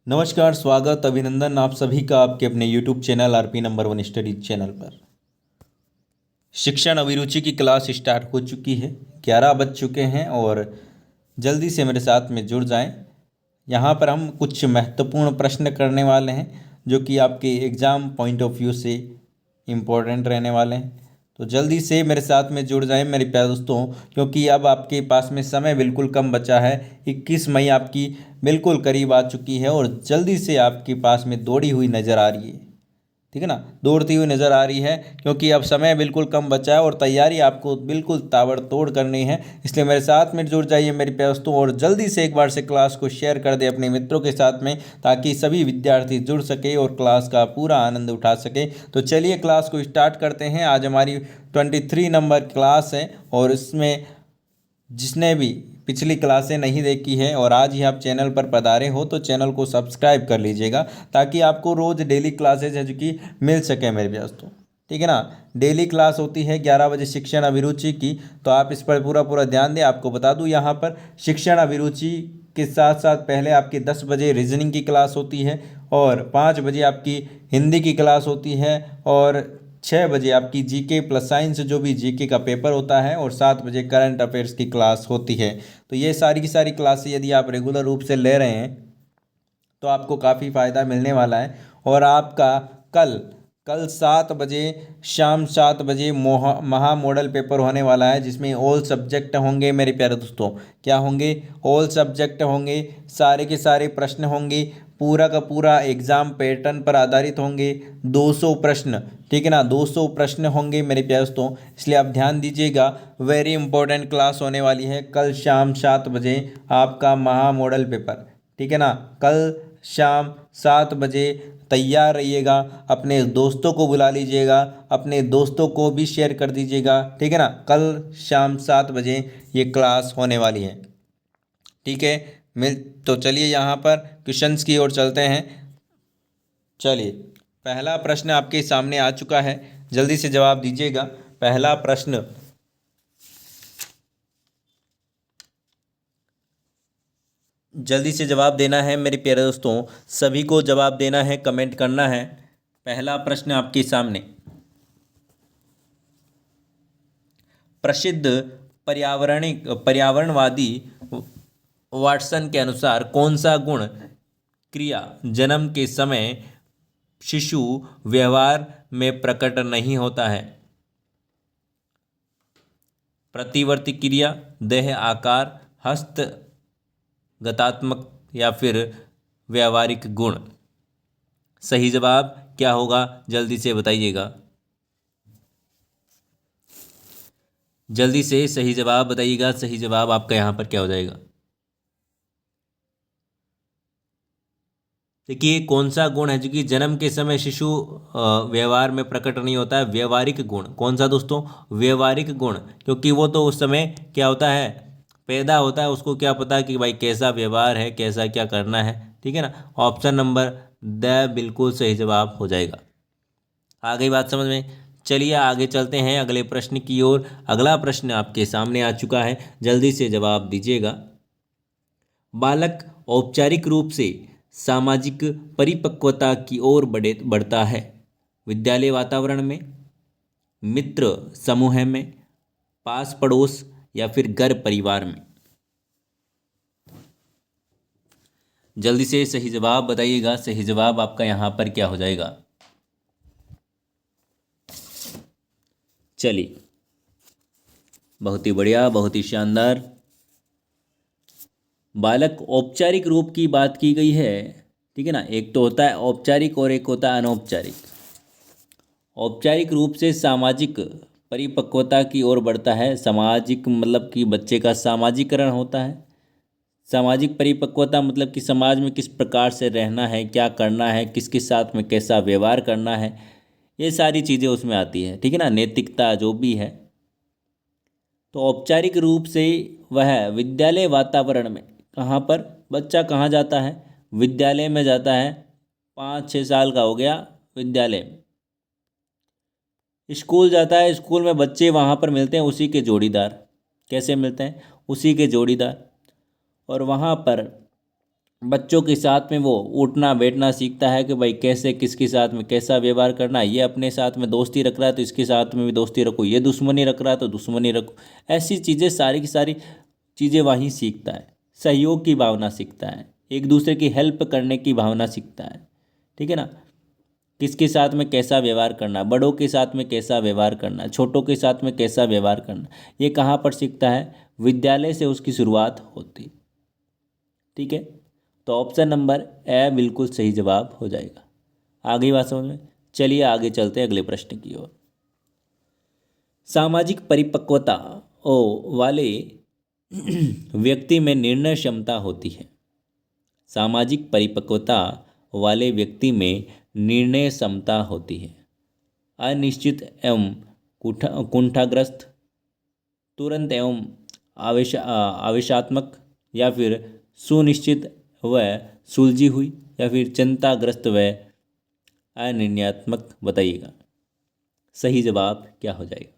नमस्कार, स्वागत, अभिनंदन आप सभी का आपके अपने YouTube channel RP number 1 studies channel पर। शिक्षण अभिरुचि की क्लास स्टार्ट हो चुकी है। 11 बज चुके हैं और जल्दी से मेरे साथ में जुड़ जाएं। यहाँ पर हम कुछ महत्वपूर्ण प्रश्न करने वाले हैं जो कि आपके एग्ज़ाम पॉइंट ऑफ व्यू से इम्पोर्टेंट रहने वाले हैं। तो जल्दी से मेरे साथ में जुड़ जाएं मेरे प्यारे दोस्तों, क्योंकि अब आपके पास में समय बिल्कुल कम बचा है। 21 मई आपकी बिल्कुल करीब आ चुकी है और जल्दी से आपके पास में दौड़ी हुई नज़र आ रही है। ठीक है ना, दौड़ती हुई नज़र आ रही है, क्योंकि अब समय बिल्कुल कम बचा है और तैयारी आपको बिल्कुल ताबड़तोड़ करनी है। इसलिए मेरे साथ में जुड़ जाइए मेरे प्यारे दोस्तों और जल्दी से एक बार से क्लास को शेयर कर दे अपने मित्रों के साथ में, ताकि सभी विद्यार्थी जुड़ सके और क्लास का पूरा आनंद उठा सके। तो चलिए क्लास को स्टार्ट करते हैं। आज हमारी 23 नंबर क्लास है और इसमें जिसने भी पिछली क्लासें नहीं देखी है और आज ही आप चैनल पर पधारे हो तो चैनल को सब्सक्राइब कर लीजिएगा, ताकि आपको रोज़ डेली क्लासेज है जो कि मिल सके मेरे दोस्तों। ठीक है ना, डेली क्लास होती है 11 बजे शिक्षण अभिरुचि की, तो आप इस पर पूरा पूरा ध्यान दें। आपको बता दूं, यहाँ पर शिक्षण अभिरुचि के साथ साथ पहले आपकी 10 बजे रीजनिंग की क्लास होती है और 5 बजे आपकी हिंदी की क्लास होती है और 6 बजे आपकी जीके प्लस साइंस जो भी जीके का पेपर होता है और 7 बजे करंट अफेयर्स की क्लास होती है। तो ये सारी की सारी क्लासें यदि आप रेगुलर रूप से ले रहे हैं तो आपको काफ़ी फ़ायदा मिलने वाला है। और आपका कल कल 7 बजे, शाम 7 बजे महा मॉडल पेपर होने वाला है, जिसमें ऑल सब्जेक्ट होंगे मेरे प्यारे दोस्तों। क्या होंगे? ऑल सब्जेक्ट होंगे, सारे के सारे प्रश्न होंगे, पूरा का पूरा एग्ज़ाम पैटर्न पर आधारित होंगे। 200 प्रश्न, ठीक है ना, 200 प्रश्न होंगे मेरे प्यारे दोस्तों। इसलिए आप ध्यान दीजिएगा, वेरी इंपॉर्टेंट क्लास होने वाली है कल शाम 7 बजे आपका महा मॉडल पेपर। ठीक है ना, कल शाम 7 बजे तैयार रहिएगा। अपने दोस्तों को बुला लीजिएगा, अपने दोस्तों को भी शेयर कर दीजिएगा। ठीक है ना, कल शाम 7 बजे ये क्लास होने वाली है। ठीक है, मिल तो चलिए यहाँ पर क्वेश्चंस की ओर चलते हैं। चलिए, पहला प्रश्न आपके सामने आ चुका है, जल्दी से जवाब दीजिएगा। पहला प्रश्न, जल्दी से जवाब देना है मेरे प्यारे दोस्तों, सभी को जवाब देना है, कमेंट करना है। पहला प्रश्न आपके सामने, प्रसिद्ध पर्यावरणवादी वाटसन के अनुसार कौन सा गुण क्रिया जन्म के समय शिशु व्यवहार में प्रकट नहीं होता है? प्रतिवर्ती क्रिया, देह आकार, हस्त गतात्मक या फिर व्यावहारिक गुण? सही जवाब क्या होगा जल्दी से बताइएगा। जल्दी से सही जवाब बताइएगा। सही जवाब आपका यहाँ पर क्या हो जाएगा? देखिए, कौन सा गुण है जो कि जन्म के समय शिशु व्यवहार में प्रकट नहीं होता है? व्यवहारिक गुण। कौन सा दोस्तों? व्यवहारिक गुण, क्योंकि वो तो उस समय क्या होता है, पैदा होता है, उसको क्या पता कि भाई कैसा व्यवहार है, कैसा क्या करना है। ठीक है ना, ऑप्शन नंबर द बिल्कुल सही जवाब हो जाएगा। आ गई बात समझ में? चलिए आगे चलते हैं अगले प्रश्न की ओर। अगला प्रश्न आपके सामने आ चुका है, जल्दी से जवाब दीजिएगा। बालक औपचारिक रूप से सामाजिक परिपक्वता की ओर बढ़ता है विद्यालय वातावरण में, मित्र समूह में, पास पड़ोस या फिर घर परिवार में? जल्दी से सही जवाब बताइएगा। सही जवाब आपका यहाँ पर क्या हो जाएगा? चलिए, बहुत ही बढ़िया, बहुत ही शानदार। बालक औपचारिक रूप की बात की गई है। ठीक है ना, एक तो होता है औपचारिक और एक होता है अनौपचारिक। औपचारिक रूप से सामाजिक परिपक्वता की ओर बढ़ता है। सामाजिक मतलब कि बच्चे का सामाजिकरण होता है। सामाजिक परिपक्वता मतलब कि समाज में किस प्रकार से रहना है, क्या करना है, किसके साथ में कैसा व्यवहार करना है, ये सारी चीज़ें उसमें आती है। ठीक है ना, नैतिकता जो भी है। तो औपचारिक रूप से वह विद्यालय वातावरण में, कहाँ पर बच्चा कहाँ जाता है? विद्यालय में जाता है। 5-6 साल का हो गया, विद्यालय में स्कूल जाता है। स्कूल में बच्चे वहाँ पर मिलते हैं उसी के जोड़ीदार। कैसे मिलते हैं? उसी के जोड़ीदार। और वहाँ पर बच्चों के साथ में वो उठना बैठना सीखता है कि भाई कैसे किसके साथ में कैसा व्यवहार करना है। ये अपने साथ में दोस्ती रख रहा है तो इसके साथ में भी दोस्ती रखो, ये दुश्मनी रख रहा है तो दुश्मनी रखो। ऐसी चीज़ें सारी की सारी चीज़ें वहीं सीखता है। सहयोग की भावना सीखता है, एक दूसरे की हेल्प करने की भावना सीखता है। ठीक है ना। किसके साथ में कैसा व्यवहार करना, बड़ों के साथ में कैसा व्यवहार करना, छोटों के साथ में कैसा व्यवहार करना, ये कहाँ पर सीखता है? विद्यालय से उसकी शुरुआत होती। ठीक है। तो ऑप्शन नंबर ए बिल्कुल सही जवाब हो जाएगा। आगे बात समझ में। चलिए आगे चलते हैं अगले प्रश्न की ओर। सामाजिक परिपक्वता ओ वाले व्यक्ति में निर्णय क्षमता होती है। सामाजिक परिपक्वता वाले व्यक्ति में निर्णय क्षमता होती है। अनिश्चित एवं कुंठाग्रस्त, तुरंत एवं आवेशात्मक, या फिर सुनिश्चित व सुलझी हुई, या फिर चिंताग्रस्त व अनिर्णयात्मक। बताइएगा सही जवाब क्या हो जाएगा।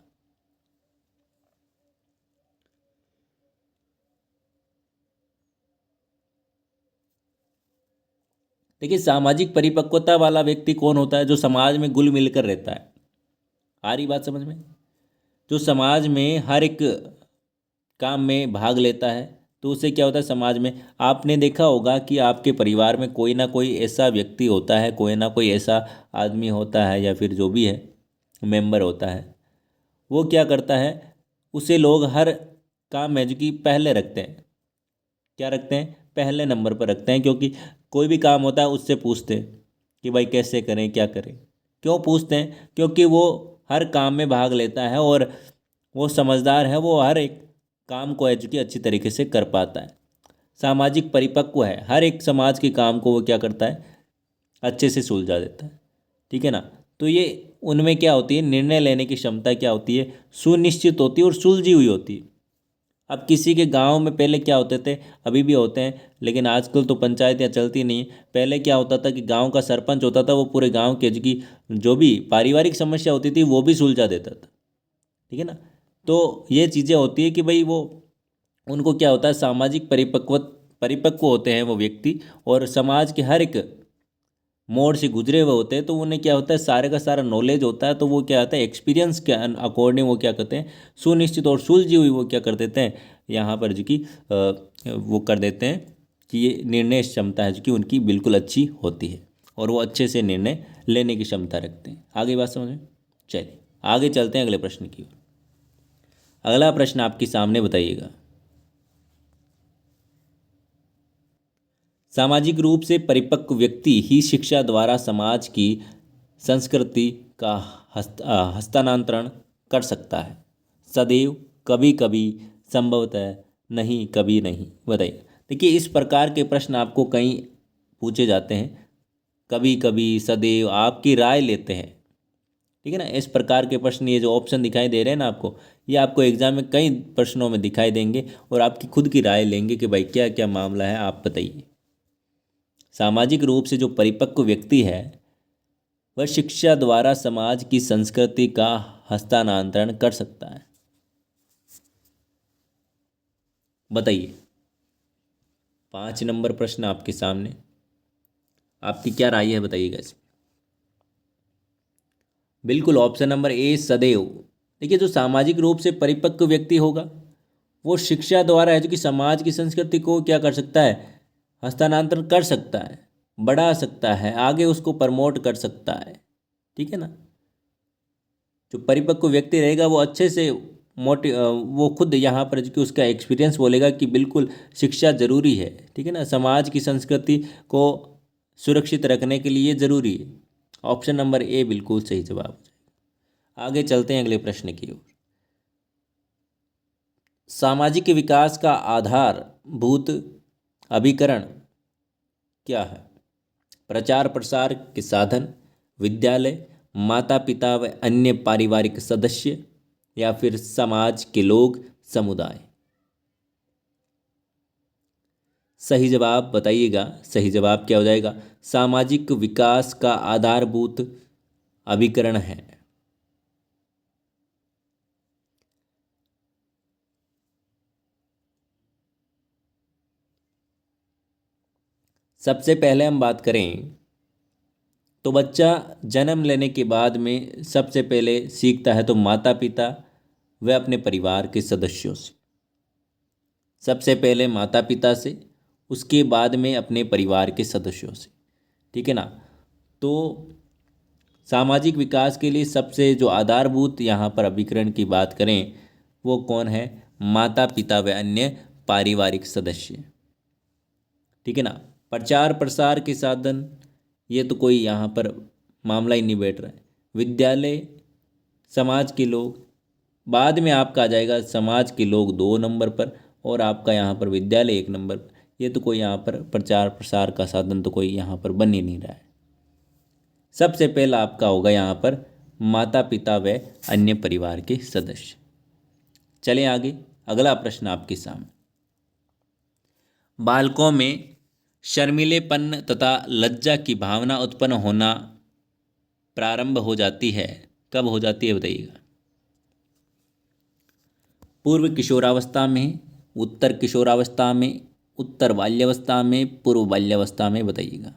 देखिए, सामाजिक परिपक्वता वाला व्यक्ति कौन होता है? जो समाज में घुल मिलकर रहता है। आ रही बात समझ में? जो समाज में हर एक काम में भाग लेता है, तो उससे क्या होता है समाज में। आपने देखा होगा कि आपके परिवार में कोई ना कोई ऐसा व्यक्ति होता है, कोई ना कोई ऐसा आदमी होता है, या फिर जो भी है मेंबर होता है, वो क्या करता है, उसे लोग हर काम में जो कि पहले रखते हैं। क्या रखते हैं? पहले नंबर पर रखते हैं। क्योंकि कोई भी काम होता है उससे पूछते हैं कि भाई कैसे करें, क्या करें। क्यों पूछते हैं? क्योंकि वो हर काम में भाग लेता है और वो समझदार है, वो हर एक काम को एजुकेट अच्छी तरीके से कर पाता है। सामाजिक परिपक्व है, हर एक समाज के काम को वो क्या करता है, अच्छे से सुलझा देता है। ठीक है ना। तो ये उनमें क्या होती है, निर्णय लेने की क्षमता क्या होती है, सुनिश्चित होती है और सुलझी हुई होती है। अब किसी के गांव में पहले क्या होते थे, अभी भी होते हैं, लेकिन आजकल तो पंचायतियाँ चलती नहीं है। पहले क्या होता था कि गांव का सरपंच होता था, वो पूरे गांव के जो भी पारिवारिक समस्या होती थी वो भी सुलझा देता था। ठीक है ना। तो ये चीज़ें होती है कि भाई वो उनको क्या होता है, सामाजिक परिपक्व होते हैं वो व्यक्ति, और समाज के हर एक मोड़ से गुजरे हुए होते हैं। तो उन्हें क्या होता है, सारे का सारा नॉलेज होता है। तो वो क्या होता है, एक्सपीरियंस के अकॉर्डिंग वो क्या करते हैं, सुनिश्चित और सुलझी हुई वो क्या कर देते हैं, यहाँ पर जो कि वो कर देते हैं कि ये निर्णय क्षमता है जो कि उनकी बिल्कुल अच्छी होती है, और वो अच्छे से निर्णय लेने की क्षमता रखते हैं। आगे बात समझ में। चलिए आगे चलते हैं अगले प्रश्न की ओर। अगला प्रश्न आपके सामने, बताइएगा। सामाजिक रूप से परिपक्व व्यक्ति ही शिक्षा द्वारा समाज की संस्कृति का हस्तांतरण कर सकता है। सदैव, कभी कभी, संभवतः, नहीं, कभी नहीं। बताइए। देखिए, इस प्रकार के प्रश्न आपको कहीं पूछे जाते हैं। कभी कभी, सदैव, आपकी राय लेते हैं। ठीक है ना। इस प्रकार के प्रश्न, ये जो ऑप्शन दिखाई दे रहे हैं ना आपको, ये आपको एग्जाम में कई प्रश्नों में दिखाई देंगे, और आपकी खुद की राय लेंगे कि भाई क्या क्या मामला है, आप बताइए। सामाजिक रूप से जो परिपक्व व्यक्ति है, वह शिक्षा द्वारा समाज की संस्कृति का हस्तांतरण कर सकता है। बताइए। 5 नंबर प्रश्न आपके सामने, आपकी क्या राय है, बताइएगा इसमें। बिल्कुल ऑप्शन नंबर ए, सदैव। देखिए, जो सामाजिक रूप से परिपक्व व्यक्ति होगा, वो शिक्षा द्वारा है जो कि समाज की संस्कृति को क्या कर सकता है, हस्तांतरण कर सकता है, बढ़ा सकता है, आगे उसको प्रमोट कर सकता है। ठीक है ना। जो परिपक्व व्यक्ति रहेगा वो अच्छे से वो खुद यहाँ पर जो कि उसका एक्सपीरियंस बोलेगा कि बिल्कुल शिक्षा जरूरी है। ठीक है ना। समाज की संस्कृति को सुरक्षित रखने के लिए ज़रूरी है। ऑप्शन नंबर ए बिल्कुल सही जवाब हो जाएगा। आगे चलते हैं अगले प्रश्न की ओर। सामाजिक विकास का आधारभूत अभिकरण क्या है? प्रचार प्रसार के साधन, विद्यालय, माता पिता व अन्य पारिवारिक सदस्य, या फिर समाज के लोग, समुदाय। सही जवाब बताइएगा। सही जवाब क्या हो जाएगा? सामाजिक विकास का आधारभूत अभिकरण है। सबसे पहले हम बात करें तो बच्चा जन्म लेने के बाद में सबसे पहले सीखता है तो माता पिता व अपने परिवार के सदस्यों से। सबसे पहले माता पिता से, उसके बाद में अपने परिवार के सदस्यों से, ठीक है ना। तो सामाजिक विकास के लिए सबसे जो आधारभूत यहाँ पर अभिकरण की बात करें वो कौन है? माता पिता व अन्य पारिवारिक सदस्य, ठीक है ना। प्रचार प्रसार के साधन, ये तो कोई यहाँ पर मामला ही नहीं बैठ रहा है। विद्यालय, समाज के लोग, बाद में आपका आ जाएगा समाज के लोग 2 नंबर पर और आपका यहाँ पर विद्यालय 1 नंबर पर। ये तो कोई यहाँ पर प्रचार प्रसार का साधन तो कोई यहाँ पर बन ही नहीं रहा है। सबसे पहला आपका होगा यहाँ पर माता पिता व अन्य परिवार के सदस्य। चलें आगे, अगला प्रश्न आपके सामने। बालकों में शर्मीलेपन तथा लज्जा की भावना उत्पन्न होना प्रारंभ हो जाती है, कब हो जाती है बताइएगा? पूर्व किशोरावस्था में, उत्तर किशोरावस्था में, उत्तर बाल्यावस्था में, पूर्व बाल्यावस्था में, बताइएगा।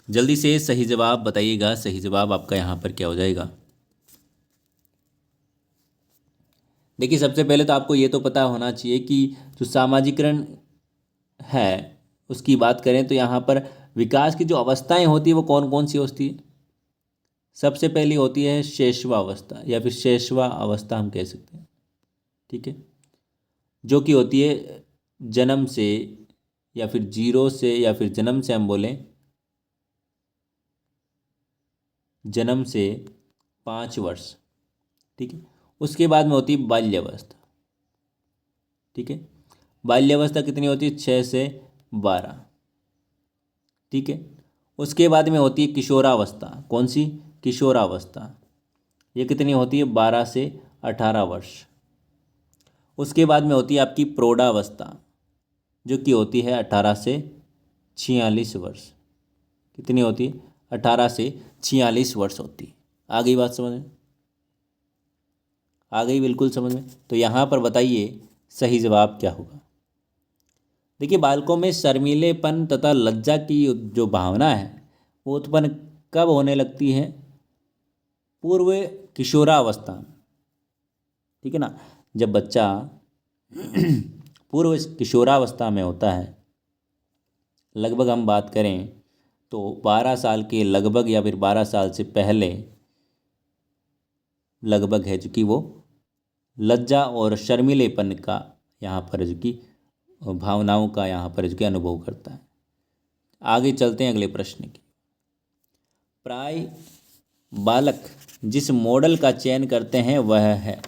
जल्दी से सही जवाब बताइएगा। सही जवाब आपका यहाँ पर क्या हो जाएगा? देखिए, सबसे पहले तो आपको ये तो पता होना चाहिए कि जो सामाजिकरण है उसकी बात करें तो यहाँ पर विकास की जो अवस्थाएं होती है वो कौन कौन सी होती है? सबसे पहली होती है शैशवा अवस्था या फिर शैशवा अवस्था हम कह सकते हैं, ठीक है, जो कि होती है जन्म से या फिर 0 से या फिर जन्म से हम बोलें जन्म से 5 वर्ष, ठीक है। उसके बाद में होती है बाल्यावस्था, ठीक है। बाल्यावस्था कितनी होती है? 6 से 12, ठीक है। उसके बाद में होती है किशोरावस्था। कौन सी? किशोरावस्था। ये कितनी होती है? 12 से 18 वर्ष। उसके बाद में होती है आपकी प्रौढ़ावस्था, जो कि होती है 18 से 46 वर्ष। कितनी होती है? 18 से 46 वर्ष होती है। आ गई बात समझ में? आ गई बिल्कुल समझ में। तो यहाँ पर बताइए सही जवाब क्या होगा? देखिए, बालकों में शर्मीलेपन तथा लज्जा की जो भावना है वो उत्पन्न कब होने लगती है? पूर्व किशोरावस्था में, ठीक है ना। जब बच्चा पूर्व किशोरावस्था में होता है, लगभग हम बात करें तो 12 साल के लगभग या फिर 12 साल से पहले लगभग है जो कि वो लज्जा और शर्मीलेपन का यहाँ पर जो कि भावनाओं का यहाँ पर जो कि अनुभव करता है। आगे चलते हैं अगले प्रश्न की। प्राय बालक जिस मॉडल का चयन करते हैं वह है,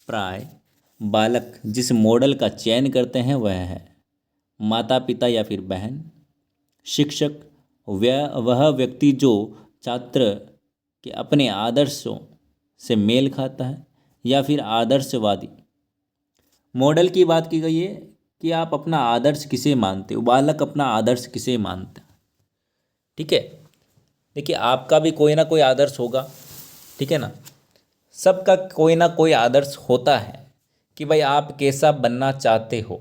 प्राय बालक जिस मॉडल का चयन करते हैं वह है माता पिता या फिर बहन, शिक्षक, वह व्यक्ति जो छात्र के अपने आदर्शों से मेल खाता है, या फिर आदर्शवादी। मॉडल की बात की गई है कि आप अपना आदर्श किसे मानते हो, बालक अपना आदर्श किसे मानता है, ठीक है। देखिए, आपका भी कोई ना कोई आदर्श होगा, ठीक है ना। सबका कोई ना कोई आदर्श होता है कि भाई आप कैसा बनना चाहते हो।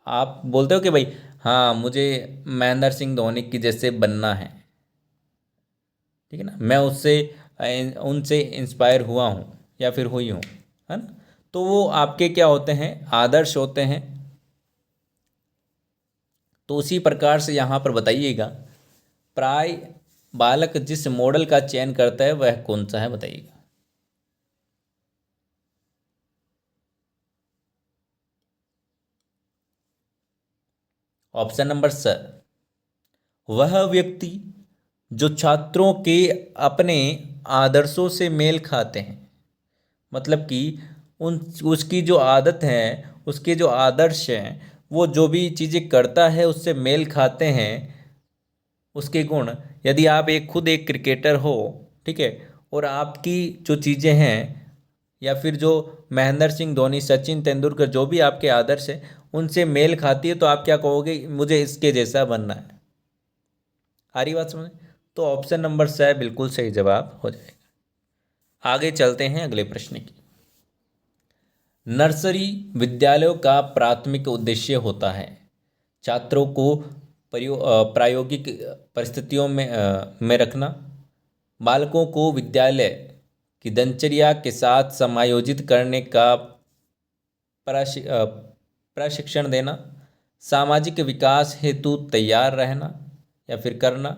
आप बोलते हो कि भाई हाँ मुझे महेंद्र सिंह धोनी की जैसे बनना है, ठीक है ना, मैं उससे उनसे इंस्पायर हुआ हूँ या फिर हुई हूँ, है ना। तो वो आपके क्या होते हैं? आदर्श होते हैं। तो उसी प्रकार से यहाँ पर बताइएगा, प्राय बालक जिस मॉडल का चयन करता है वह कौन सा है, बताइएगा। ऑप्शन नंबर सर, वह व्यक्ति जो छात्रों के अपने आदर्शों से मेल खाते हैं, मतलब कि उन उसकी जो आदत है, उसके जो आदर्श हैं, वो जो भी चीज़ें करता है उससे मेल खाते हैं उसके गुण। यदि आप खुद एक क्रिकेटर हो, ठीक है, और आपकी जो चीज़ें हैं या फिर जो महेंद्र सिंह धोनी, सचिन तेंदुलकर, जो भी आपके आदर्श है उनसे मेल खाती है, तो आप क्या कहोगे? मुझे इसके जैसा बनना है। आ रही बात समझ? तो ऑप्शन नंबर स बिल्कुल सही जवाब हो जाएगा। आगे चलते हैं अगले प्रश्न की। नर्सरी विद्यालयों का प्राथमिक उद्देश्य होता है छात्रों को प्रायोगिक परिस्थितियों में रखना, बालकों को विद्यालय की दिनचर्या के साथ समायोजित करने का प्रशिक्षण देना, सामाजिक विकास हेतु तैयार रहना या फिर करना।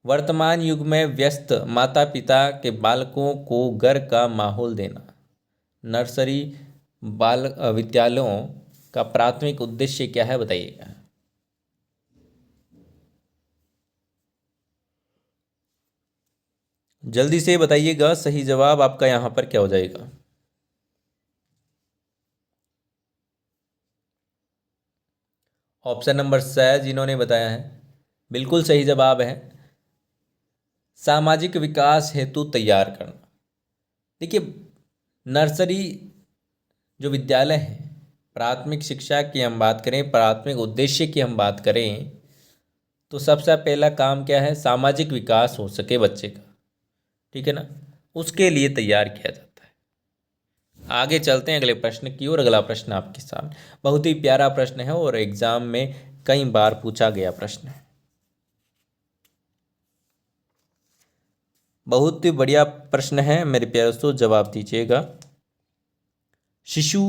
वर्तमान युग में व्यस्त माता पिता के बालकों को घर का माहौल देना। नर्सरी बाल विद्यालयों का प्राथमिक उद्देश्य क्या है बताइएगा। जल्दी से बताइएगा, सही जवाब आपका यहाँ पर क्या हो जाएगा। ऑप्शन नंबर सी जिन्होंने बताया है बिल्कुल सही जवाब है सामाजिक विकास हेतु तैयार करना। देखिए, नर्सरी जो विद्यालय है, प्राथमिक शिक्षा की हम बात करें, प्राथमिक उद्देश्य की हम बात करें, तो सबसे पहला काम क्या है, सामाजिक विकास हो सके बच्चे का, ठीक है ना, उसके लिए तैयार किया जाता है। आगे चलते हैं अगले प्रश्न की ओर। अगला प्रश्न आपके सामने बहुत ही प्यारा प्रश्न है और एग्जाम में कई बार पूछा गया प्रश्न है। बहुत ही बढ़िया प्रश्न है मेरे प्यारे दोस्तों, जवाब दीजिएगा। शिशु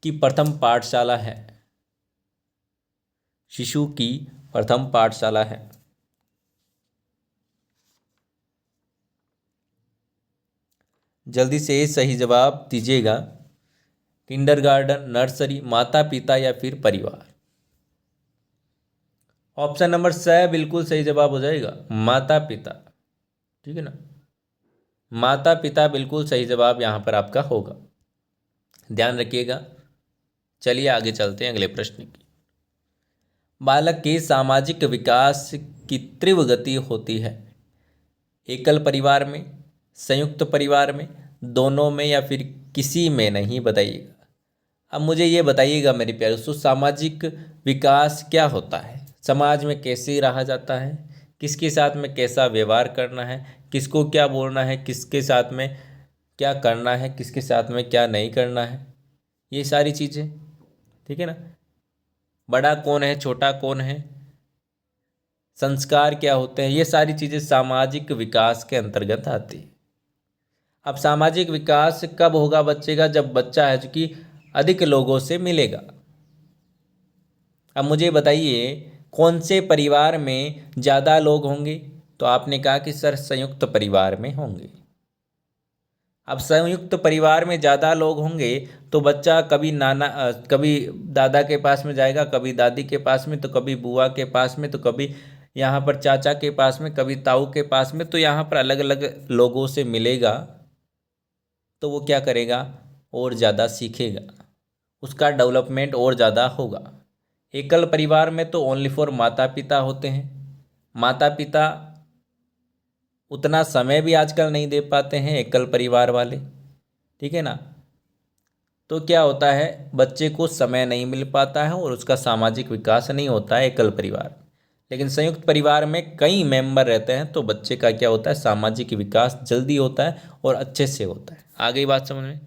की प्रथम पाठशाला है, शिशु की प्रथम पाठशाला है। जल्दी से सही जवाब दीजिएगा। किंडरगार्टन, नर्सरी, माता पिता या फिर परिवार। ऑप्शन नंबर सी बिल्कुल सही जवाब हो जाएगा, माता पिता, ठीक है ना, माता पिता बिल्कुल सही जवाब यहाँ पर आपका होगा, ध्यान रखिएगा। चलिए आगे चलते हैं अगले प्रश्न की। बालक के सामाजिक विकास की तीव्र गति होती है एकल परिवार में, संयुक्त परिवार में, दोनों में या फिर किसी में नहीं, बताइएगा। अब मुझे ये बताइएगा मेरे प्यारे दोस्तों, सामाजिक विकास क्या होता है, समाज में कैसे रहा जाता है, किसके साथ में कैसा व्यवहार करना है, किसको क्या बोलना है, किसके साथ में क्या करना है, किसके साथ में क्या नहीं करना है, ये सारी चीज़ें, ठीक है ना, बड़ा कौन है, छोटा कौन है, संस्कार क्या होते हैं, ये सारी चीज़ें सामाजिक विकास के अंतर्गत आती है। अब सामाजिक विकास कब होगा बच्चे का, जब बच्चा है जो कि अधिक लोगों से मिलेगा। अब मुझे बताइए कौन से परिवार में ज़्यादा लोग होंगे, तो आपने कहा कि सर संयुक्त परिवार में होंगे। अब संयुक्त परिवार में ज़्यादा लोग होंगे तो बच्चा कभी कभी दादा के पास में जाएगा, कभी दादी के पास में, तो कभी बुआ के पास में, तो कभी यहाँ पर चाचा के पास में, कभी ताऊ के पास में, तो यहाँ पर अलग अलग लोगों से मिलेगा, तो वो क्या करेगा, और ज़्यादा सीखेगा, उसका डेवलपमेंट और ज़्यादा होगा। एकल परिवार में तो ओनली फॉर माता पिता होते हैं, माता पिता उतना समय भी आजकल नहीं दे पाते हैं एकल परिवार वाले, ठीक है ना, तो क्या होता है, बच्चे को समय नहीं मिल पाता है और उसका सामाजिक विकास नहीं होता है एकल परिवार। लेकिन संयुक्त परिवार में कई मेंबर रहते हैं तो बच्चे का क्या होता है, सामाजिक विकास जल्दी होता है और अच्छे से होता है। आगे बात समझ में,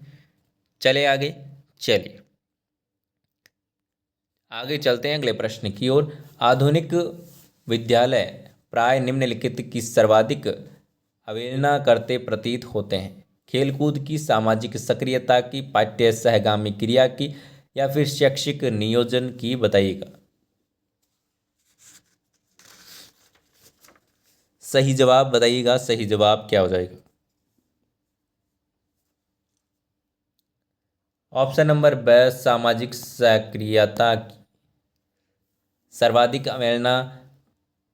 चले आगे, चलिए आगे चलते हैं अगले प्रश्न की ओर। आधुनिक विद्यालय प्राय निम्नलिखित की सर्वाधिक अवहेलना करते प्रतीत होते हैं, खेलकूद की, सामाजिक सक्रियता की, पाठ्य सहगामी क्रिया की या फिर शैक्षिक नियोजन की, बताइएगा। सही जवाब बताइएगा, सही जवाब क्या हो जाएगा। ऑप्शन नंबर ब सामाजिक सक्रियता की सर्वाधिक अवहेलना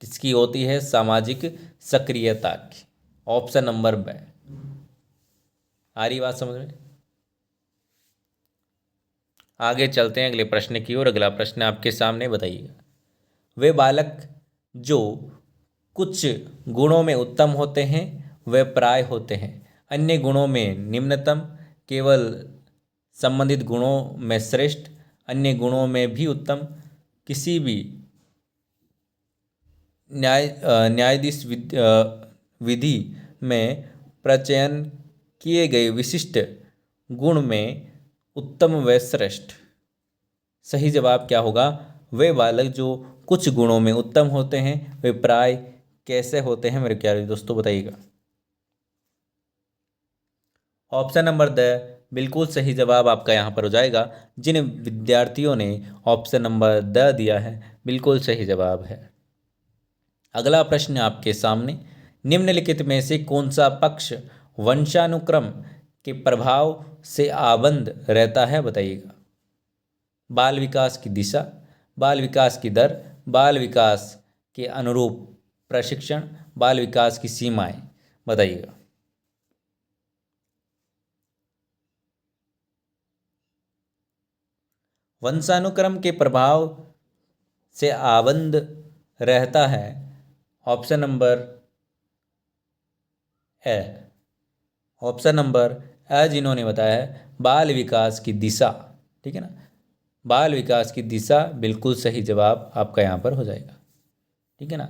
किसकी होती है, सामाजिक सक्रियता की। ऑप्शन नंबर ब, आ रही बात समझ में। आगे चलते हैं अगले प्रश्न की ओर। अगला प्रश्न आपके सामने, बताइएगा। वे बालक जो कुछ गुणों में उत्तम होते हैं वे प्राय होते हैं, अन्य गुणों में निम्नतम, केवल संबंधित गुणों में श्रेष्ठ, अन्य गुणों में भी उत्तम, किसी भी न्यायाधीश विधि में प्रचयन किए गए विशिष्ट गुण में उत्तम व श्रेष्ठ। सही जवाब क्या होगा? वे बालक जो कुछ गुणों में उत्तम होते हैं वे प्राय कैसे होते हैं मेरे प्यारे दोस्तों, बताइएगा। ऑप्शन नंबर द बिल्कुल सही जवाब आपका यहाँ पर हो जाएगा। जिन विद्यार्थियों ने ऑप्शन नंबर द दिया है बिल्कुल सही जवाब है। अगला प्रश्न आपके सामने, निम्नलिखित में से कौन सा पक्ष वंशानुक्रम के प्रभाव से आबद्ध रहता है, बताइएगा। बाल विकास की दिशा, बाल विकास की दर, बाल विकास के अनुरूप प्रशिक्षण, बाल विकास की सीमाएं, बताइएगा। वंशानुक्रम के प्रभाव से आबद्ध रहता है option number A. Option number A जिन्होंने बताया है बाल विकास की दिशा, ठीक है ना, बाल विकास की दिशा बिल्कुल सही जवाब आपका यहाँ पर हो जाएगा, ठीक है ना।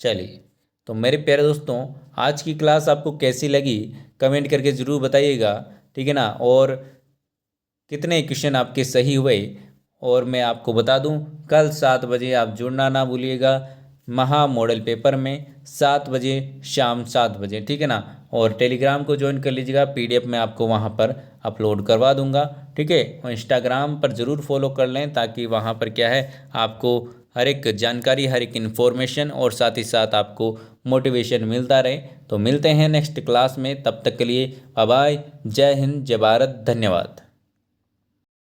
चलिए, तो मेरे प्यारे दोस्तों आज की क्लास आपको कैसी लगी कमेंट करके ज़रूर बताइएगा, ठीक है ना। और कितने क्वेश्चन आपके सही हुए, और मैं आपको बता दूं कल 7 बजे आप जुड़ना ना भूलिएगा महा मॉडल पेपर में, 7 बजे शाम 7 बजे, ठीक है ना। और टेलीग्राम को ज्वाइन कर लीजिएगा, PDF मैं आपको वहां पर अपलोड करवा दूंगा, ठीक है। और इंस्टाग्राम पर ज़रूर फॉलो कर लें ताकि वहां पर क्या है आपको हर एक जानकारी, हर एक इन्फॉर्मेशन और साथ ही साथ आपको मोटिवेशन मिलता रहे। तो मिलते हैं नेक्स्ट क्लास में, तब तक के लिए बाय बाय, जय हिंद, जय भारत, धन्यवाद।